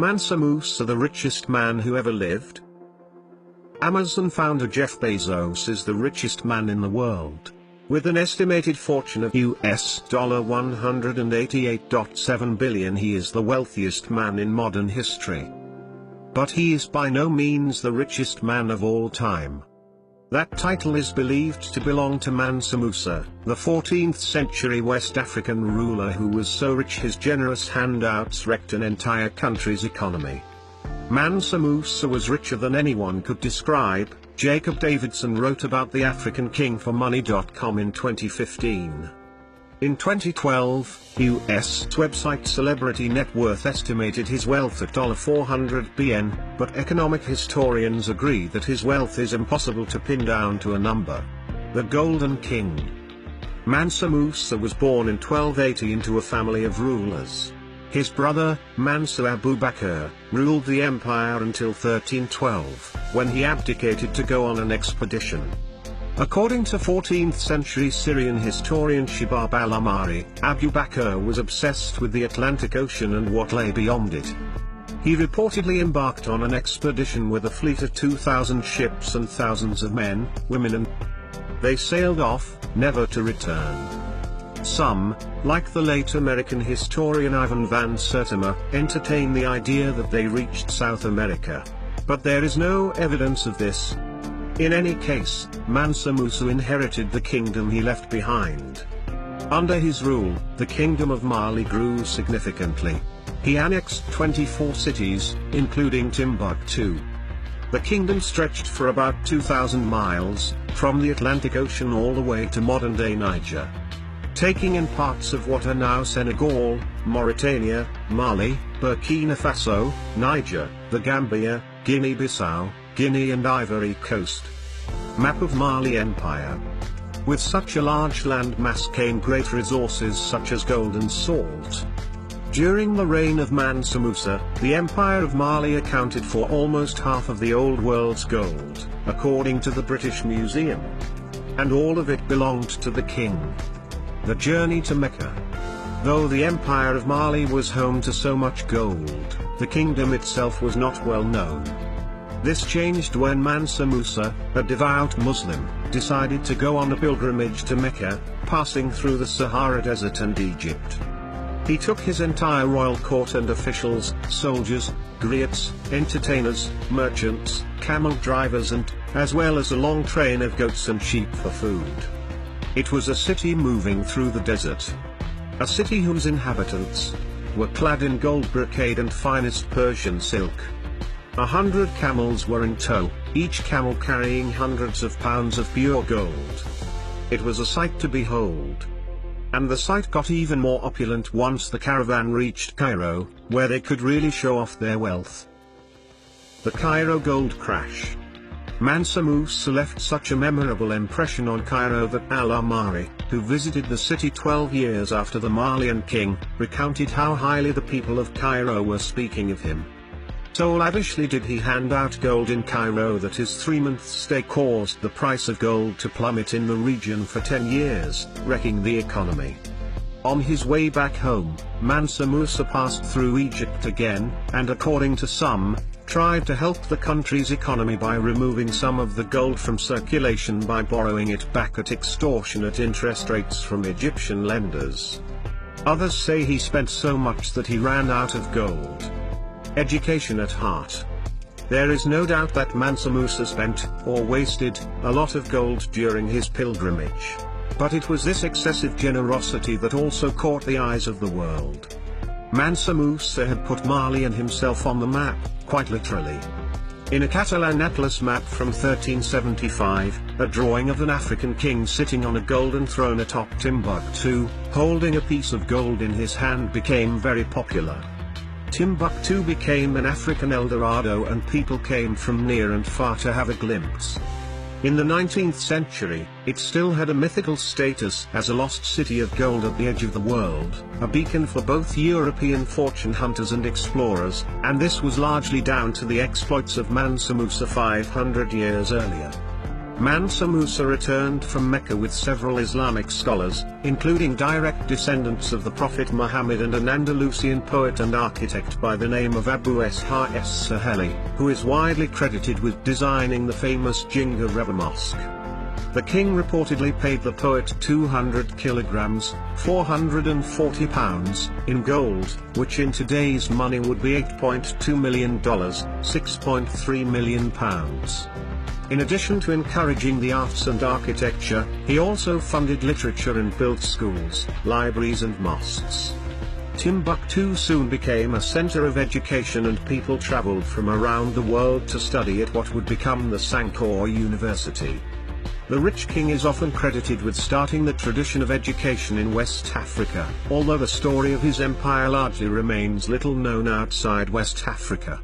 Mansa Musa the richest man who ever lived? Amazon founder Jeff Bezos is the richest man in the world. With an estimated fortune of $188.7 billion, he is the wealthiest man in modern history. But he is by no means the richest man of all time. That title is believed to belong to Mansa Musa, the 14th century West African ruler who was so rich his generous handouts wrecked an entire country's economy. Mansa Musa was richer than anyone could describe. Jacob Davidson wrote about the African king for Money.com in 2015. In 2012, US website Celebrity Net Worth estimated his wealth at $400 billion, but economic historians agree that his wealth is impossible to pin down to a number. The Golden King. Mansa Musa was born in 1280 into a family of rulers. His brother, Mansa Abu Bakr, ruled the empire until 1312, when he abdicated to go on an expedition. According to 14th century Syrian historian Shibab al-Amari, Abu Bakr was obsessed with the Atlantic Ocean and what lay beyond it. He reportedly embarked on an expedition with a fleet of 2,000 ships and thousands of men, women and they sailed off, never to return. Some, like the late American historian Ivan van Sertima, entertain the idea that they reached South America. But there is no evidence of this. In any case, Mansa Musa inherited the kingdom he left behind. Under his rule, the kingdom of Mali grew significantly. He annexed 24 cities, including Timbuktu. The kingdom stretched for about 2,000 miles, from the Atlantic Ocean all the way to modern-day Niger. Taking in parts of what are now Senegal, Mauritania, Mali, Burkina Faso, Niger, the Gambia, Guinea-Bissau, Guinea and Ivory Coast. Map of Mali Empire. With such a large land mass came great resources such as gold and salt. During the reign of Mansa Musa, the Empire of Mali accounted for almost half of the old world's gold, according to the British Museum. And all of it belonged to the king. The journey to Mecca. Though the Empire of Mali was home to so much gold, the kingdom itself was not well known. This changed when Mansa Musa, a devout Muslim, decided to go on a pilgrimage to Mecca, passing through the Sahara Desert and Egypt. He took his entire royal court and officials, soldiers, griots, entertainers, merchants, camel drivers and, as well as a long train of goats and sheep for food. It was a city moving through the desert. A city whose inhabitants were clad in gold brocade and finest Persian silk. 100 camels were in tow, each camel carrying hundreds of pounds of pure gold. It was a sight to behold. And the sight got even more opulent once the caravan reached Cairo, where they could really show off their wealth. The Cairo Gold Crash. Mansa Musa left such a memorable impression on Cairo that al-Amari, who visited the city 12 years after the Malian king, recounted how highly the people of Cairo were speaking of him. So lavishly did he hand out gold in Cairo that his 3-month stay caused the price of gold to plummet in the region for 10 years, wrecking the economy. On his way back home, Mansa Musa passed through Egypt again, and according to some, tried to help the country's economy by removing some of the gold from circulation by borrowing it back at extortionate interest rates from Egyptian lenders. Others say he spent so much that he ran out of gold. Education at heart. There is no doubt that Mansa Musa spent, or wasted, a lot of gold during his pilgrimage. But it was this excessive generosity that also caught the eyes of the world. Mansa Musa had put Mali and himself on the map, quite literally. In a Catalan atlas map from 1375, a drawing of an African king sitting on a golden throne atop Timbuktu, holding a piece of gold in his hand became very popular. Timbuktu became an African El Dorado and people came from near and far to have a glimpse. In the 19th century, it still had a mythical status as a lost city of gold at the edge of the world, a beacon for both European fortune hunters and explorers, and this was largely down to the exploits of Mansa Musa 500 years earlier. Mansa Musa returned from Mecca with several Islamic scholars, including direct descendants of the Prophet Muhammad and an Andalusian poet and architect by the name of Abu Ishaq as-Saheli, who is widely credited with designing the famous Jinga Rebbe Mosque. The king reportedly paid the poet 200 kilograms, 440 pounds, in gold, which in today's money would be $8.2 million, 6.3 million pounds. In addition to encouraging the arts and architecture, he also funded literature and built schools, libraries and mosques. Timbuktu soon became a center of education and people traveled from around the world to study at what would become the Sankore University. The rich king is often credited with starting the tradition of education in West Africa, although the story of his empire largely remains little known outside West Africa.